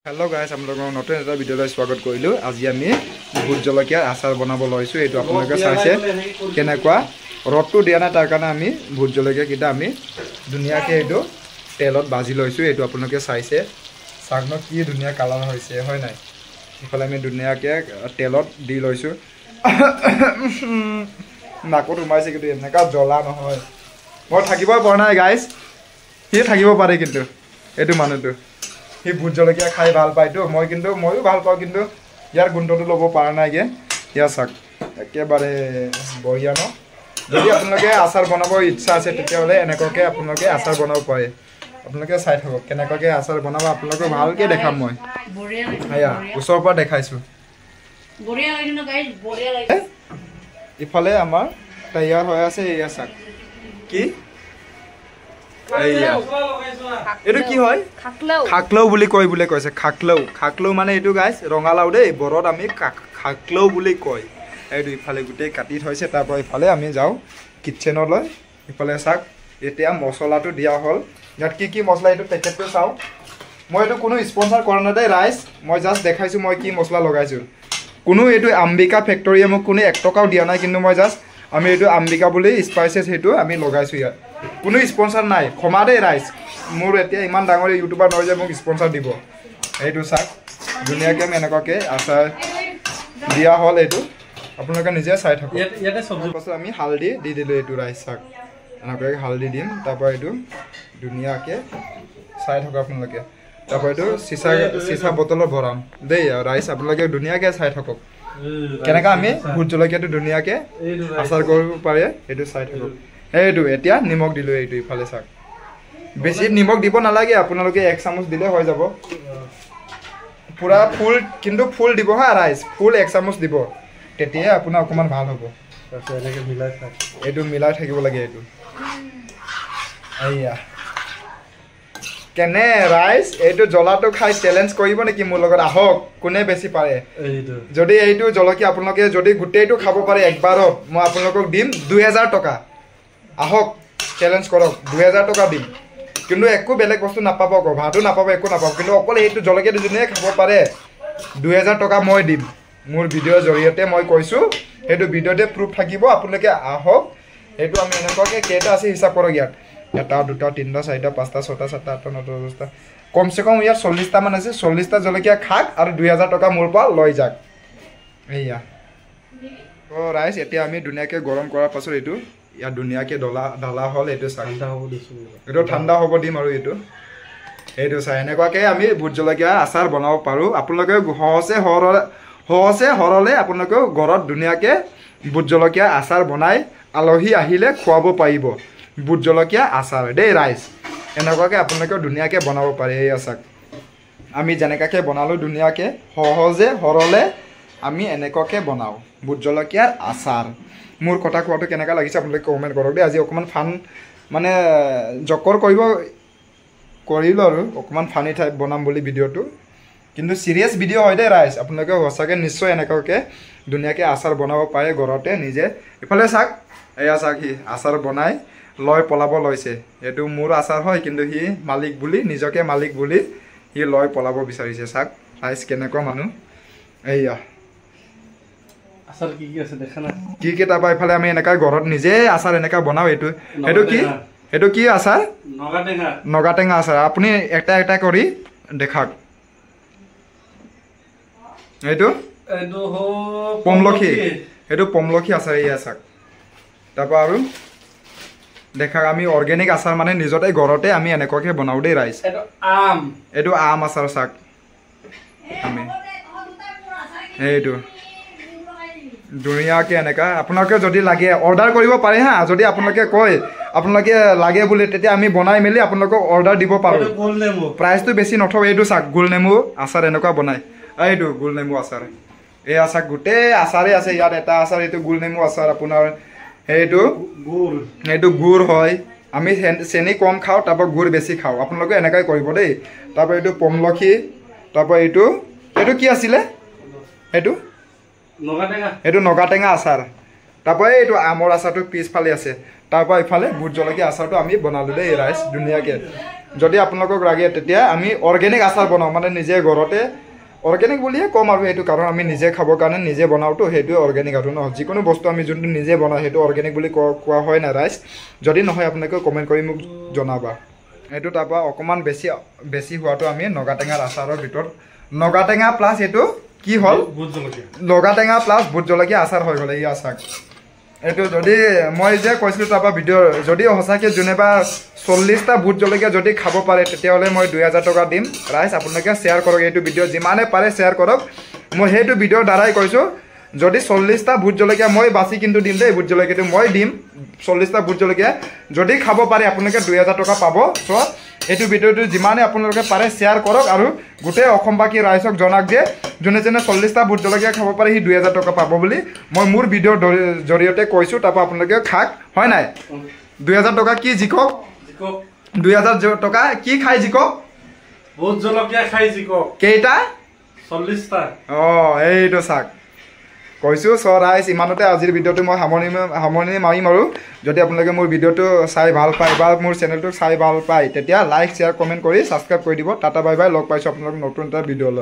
hello guys हम लोग नतुन এটা ভিডিওলৈ স্বাগত কৰিলো আজি আমি ভূত জলকীয়াৰ আচাৰ বনাব লৈছো এটো আপোনালোকে চাইছে কেনেকুৱা ৰটটো দিয়া না তাৰ কাৰণে আমি ভূত জলকীয়া কিটা আমি ধুনিয়াকে এটো তেলত ভাজি লৈছো এটো আপোনালোকে চাইছে সাগন কি ধুনিয়া কালাৰ হৈছে হয় নাই ইফালে আমি ধুনিয়াকে তেলত দি লৈছো নাকত উমাইছে কিন্তু এনেকা জ্বলা নহয় মই থাকিব পৰা নাই গাইস হি থাকিব পাৰে কিন্তু এটো মানুহটো হি ভূত জলকীয়া খাই ভাল পাইতো মইও ভাল পাও কিন্তু ইয়াৰ গুণটো লব পাৰা নাই গে ইয়া সাক একেবাৰে বঢ়িয়া ন যদি আপোনালোকে আচাৰ বনাব ইচ্ছা আছে তেতিয়াহলে এনেকৈ আপোনালোকে আচাৰ বনাব পাৰে আপোনালোকে চাই থাকক কেনেকৈ আচাৰ বনাব আপোনালোকে ভালকে দেখাম মই বঢ়িয়া আয়া ওচৰৰ পৰা দেখাইছো বঢ়িয়া লাগে ন গাইস বঢ়িয়া লাগে ইফালে আমাৰ তৈয়াৰ হৈ আছে ইয়া সাক কি এটো কি হয় খাকলাও বুলি কয় বুলি কৈছে খাকলাও মানে এটো গাইস ৰঙালাও দেই বৰত আমি খাকলাও বুলি কয় এই দুইফালে গুটে কাটি থৈছে তাৰ পৰা ইফালে আমি যাও কিচেনলৈ ইফালে সাক এতিয়া মছলাটো দিয়া হল ইয়াত কি মছলা এটো পেকেটটো চাও মই এটো কোনো স্পন্সৰ কৰা নাই ৰাইস মই জাস্ট দেখাইছো মই কি মছলা লগাইছো কোনো এটো আম্বিকা ফেক্টৰীয়ে মোক কোনো 1 টকাও দিয়া নাই কিন্তু মই জাস্ট আমি এটো আম্বিকা বুলি স্পাইসেস হেতু আমি লগাইছো ইয়াত কোনো স্পন্সৰ নাই ক্ষমা দে ৰাইস মোৰ এতিয়া ইমান ডাঙৰ ইউটিউবাৰ নহয় যে মোক স্পন্সৰ দিব এইটো সাক দুনিয়াকে আমি এনেকৈ আচাৰ দিয়া হল এইটো আপোনালোকে নিজে চাই থাকক ইয়াতে সবজি পাছত আমি হালদি দি দিলো এইটো ৰাইস সাক এনেকৈ হালদি দিম তাৰপৰ এইটো দুনিয়াকে চাই থাকক আপোনালোকে তাৰপৰ এইটো সিসা বটলত ভৰাম দেই ৰাইস আপোনালোকে দুনিয়াকে চাই থাকক কেনেকা আমি ভূত জলকীয়াটো দুনিয়াকে আচাৰ কৰিব পাৰে এইটো চাই থাকক এইটো এতিয়া নিমখ দিলো এইটো ইফালে সাক বেছি নিমখ দিব নালাগে আপোনালোকে 1 চামুচ দিলে হৈ যাব পুৰা ফুল কিন্তু ফুল দিব হা ৰাইস ফুল 1 চামুচ দিব তেতিয়া আপোনাৰ অকমান ভাল হ'ব তাৰপিছত এনেকে মিলাই থাক এইটো মিলাই থাকিব লাগে এইটো আইয়া কেনে ৰাইস এইটো জলাটো খাই চ্যালেঞ্জ কৰিব নেকি মোৰ লগত আহক কোনে বেছি পাৰে এইটো যদি এইটো জলকীয়া আপোনালোকে যদি গুটেইটো খাব পাৰে একবাৰত মই আপোনালোকক দিম 2000 টকা আহক চ্যালেঞ্জ কৰক 2000 টকা দিম কিন্তু একো বেলেগ বস্তু নাপাব কো ভাটো নাপাব একো নাপাব কিন্তু অকল এইটো জলকীয়াটো জুনে খাব পাৰে 2000 টকা মই দিম মোৰ ভিডিঅ'ৰ জৰিয়তে মই কৈছো এইটো ভিডিঅ'তে প্ৰুফ থাকিব আপোনালোকে আহক এইটো আমি এনেকৈ কেটা আছে হিচাপ কৰক ইয়াত এটা দুটা তিনটা চাৰিটা পাঁচটা ছটা সাতটা আঠটা নটা দহটা কমসে কম ইয়াত 40টা মান আছে 40টা জলকীয়া খাক আৰু 2000 টকা মোৰ পৰা লৈ যাক এইয়া ও ৰাইস এতিয়া আমি দুনিয়াকে গৰম কৰাৰ পাছত এইটো ইয়া দুনিয়াকে ঢলা হল এইটো ঠাণ্ডা হ'ব দিছো এটো ঠাণ্ডা হ'ব দিম আৰু এইটো চাই এনেকুৱাকে আমি ভূত জলকীয়া আচাৰ বনাব পাৰো আপোনালোকে সহজে হৰলে আপোনালোকে ঘৰত দুনিয়াকে ভূত জলকীয়া আচাৰ বনাই আলহী আহিলে খুৱাব পাৰিব ভূত জলকীয়া আচাৰ দেই ৰাইস এনেকুৱাকে আপোনালোকে দুনিয়াকে বনাব পাৰে এই আচাৰ আমি জেনেকাকে বনালো দুনিয়াকে সহজে হৰলে আমি এনেকুৱাকে বনাও ভূত জলকীয়াৰ আচাৰ মোৰ কথা কোৱাটো কেনেকা লাগিছে আপোনালোকে কমেন্ট কৰক দে আজি অকমান ফান মানে জকৰ কৰিলো আৰু অকমান ফানি টাইপ বনাম বুলি ভিডিওটো কিন্তু সিৰিয়াস ভিডিও হয় দে ৰাইস আপোনালোকে হসাকে নিশ্চয় এনেকাকে দুনিয়াকে আচাৰ বনাব পাৰে ঘৰতে নিজে ইফালে সাক এয়া সাক হি আচাৰ বনাই লয় পলাব লৈছে এটো মোৰ আচাৰ হয় কিন্তু হি মালিক বুলি নিজকে মালিক বুলি হি লয় পলাব বিচাৰিছে সাক ৰাইস কেনেকুৱা মানুহ এয়া আচাৰ কি আছে দেখা না কি তাবা ইফালে আমি এনেকা ঘৰত নিজে আচাৰ এনেকা বনাও এটো কি আচাৰ নগাটেঙা আচাৰ আপুনি একটা কৰি দেখাক এটো পমলখি আচাৰ এই আচাৰ তাপা আৰু দেখাক আমি অৰ্গেনিক আচাৰ মানে নিজতে ঘৰতে আমি এনেকুৱাকে বনাও দেই ৰাইস এটো আম আচাৰ চাক আমি এইটো দুনিয়াকে এনেকা আপোনালোকে যদি লাগে অৰ্ডাৰ কৰিব পাৰে হা যদি আপোনালোকে কয় আপোনালোকে লাগে বুলি তেতিয়া আমি বনাই মেলি আপোনালোকক অৰ্ডাৰ দিব পাৰো প্ৰাইচটো বেছি নথব এইটো চাক গোলনেমু আচাৰ এনেকুৱা বনাই এইটো গোলনেমু আচাৰ এই আচাৰ গুটে আচাৰে আছে ইয়াত এটা আচাৰ এইটো গোলনেমু আচাৰ আপোনাৰ এইটো গুৰ হয় আমি চেনি কম খাও তাৰপৰ গুৰ বেছি খাও আপোনালোকে এনেকৈ কৰিব দেই তাৰপৰ এইটো পমলখি তাৰপৰ এইটো কি আছিল এইটো নগাটেঙা আচাৰ তাৰপৰ এইটো আমৰ আচাৰটো পিছফালে আছে তাৰপৰ ইফালে ভূত জলকীয়া আচাৰটো আমি বনালো দেই ৰাইস দুনিয়াকে যদি আপোনালোকক লাগে তেতিয়া আমি অৰ্গেনিক আচাৰ বনাওঁ মানে নিজে ঘৰতে অৰ্গেনিক বুলিয়ে কম আৰু এইটো কাৰণ আমি নিজে খাবৰ কাৰণে নিজে বনাওঁতো সেইটোৱে অৰ্গেনিক আৰু নহয় যিকোনো বস্তু আমি যোনটো নিজে বনাওঁ সেইটো অৰ্গেনিক বুলি কোৱা হয় না ৰাইজ যদি নহয় আপোনালোকে কমেণ্ট কৰি মোক জনাবা এইটো তাৰপৰা অকণমান বেছি হোৱাটো আমি নগাটেঙাৰ আচাৰৰ ভিতৰত নগাটেঙা প্লাছ এইটো কি হ'ল নগাটেঙা প্লাছ ভোট জলকীয়া আচাৰ হৈ গ'ল এই আচাৰ এইটো যদি মই যে কৈছিলোঁ তাৰপৰা ভিডিঅ' যদি সঁচাকৈ যোনেবা 40টা ভোট জলকীয়া যদি খাব পাৰে তেতিয়াহ'লে মই 2000 টকা দিম ৰাইজ আপোনালোকে শ্বেয়াৰ কৰক এইটো ভিডিঅ' যিমানে পাৰে শ্বেয়াৰ কৰক মই সেইটো ভিডিঅ'ৰ দ্বাৰাই কৈছোঁ যদি 40টা ভোট জলকীয়া মই বাছি কিন্তু দিম দেই ভোট জলকীয়াটো মই দিম 40টা ভোট জলকীয়া যদি খাব পাৰে আপোনালোকে 2000 টকা পাব চ' এইটো ভিডিঅ'টো যিমানে আপোনালোকে পাৰে শ্বেয়াৰ কৰক আৰু গোটেই অসমবাসী ৰাইজক জনাক যে যোনে 40টা ভোট জলকীয়া খাব পাৰে সি 2000 টকা পাব বুলি মই মোৰ ভিডিঅ'ৰ জৰিয়তে কৈছোঁ তাৰপৰা আপোনালোকে খাক হয় নাই 2000 টকা কি জিকক 2000 টকা কি খাই জিকক ভোট জলকীয়া খাই জিকক কেইটা 40টা এইটো চাক কৈছোঁ চ' ৰাইজ ইমানতে আজিৰ ভিডিঅ'টো মই সামৰণি মাৰিম আৰু যদি আপোনালোকে মোৰ ভিডিঅ'টো চাই ভাল পায় বা মোৰ চেনেলটোক চাই ভাল পায় তেতিয়া লাইক শ্বেয়াৰ কমেণ্ট কৰি ছাবস্ক্ৰাইব কৰি দিব টাটা বাই বাই লগ পাইছোঁ আপোনালোক নতুন এটা ভিডিঅ' লৈ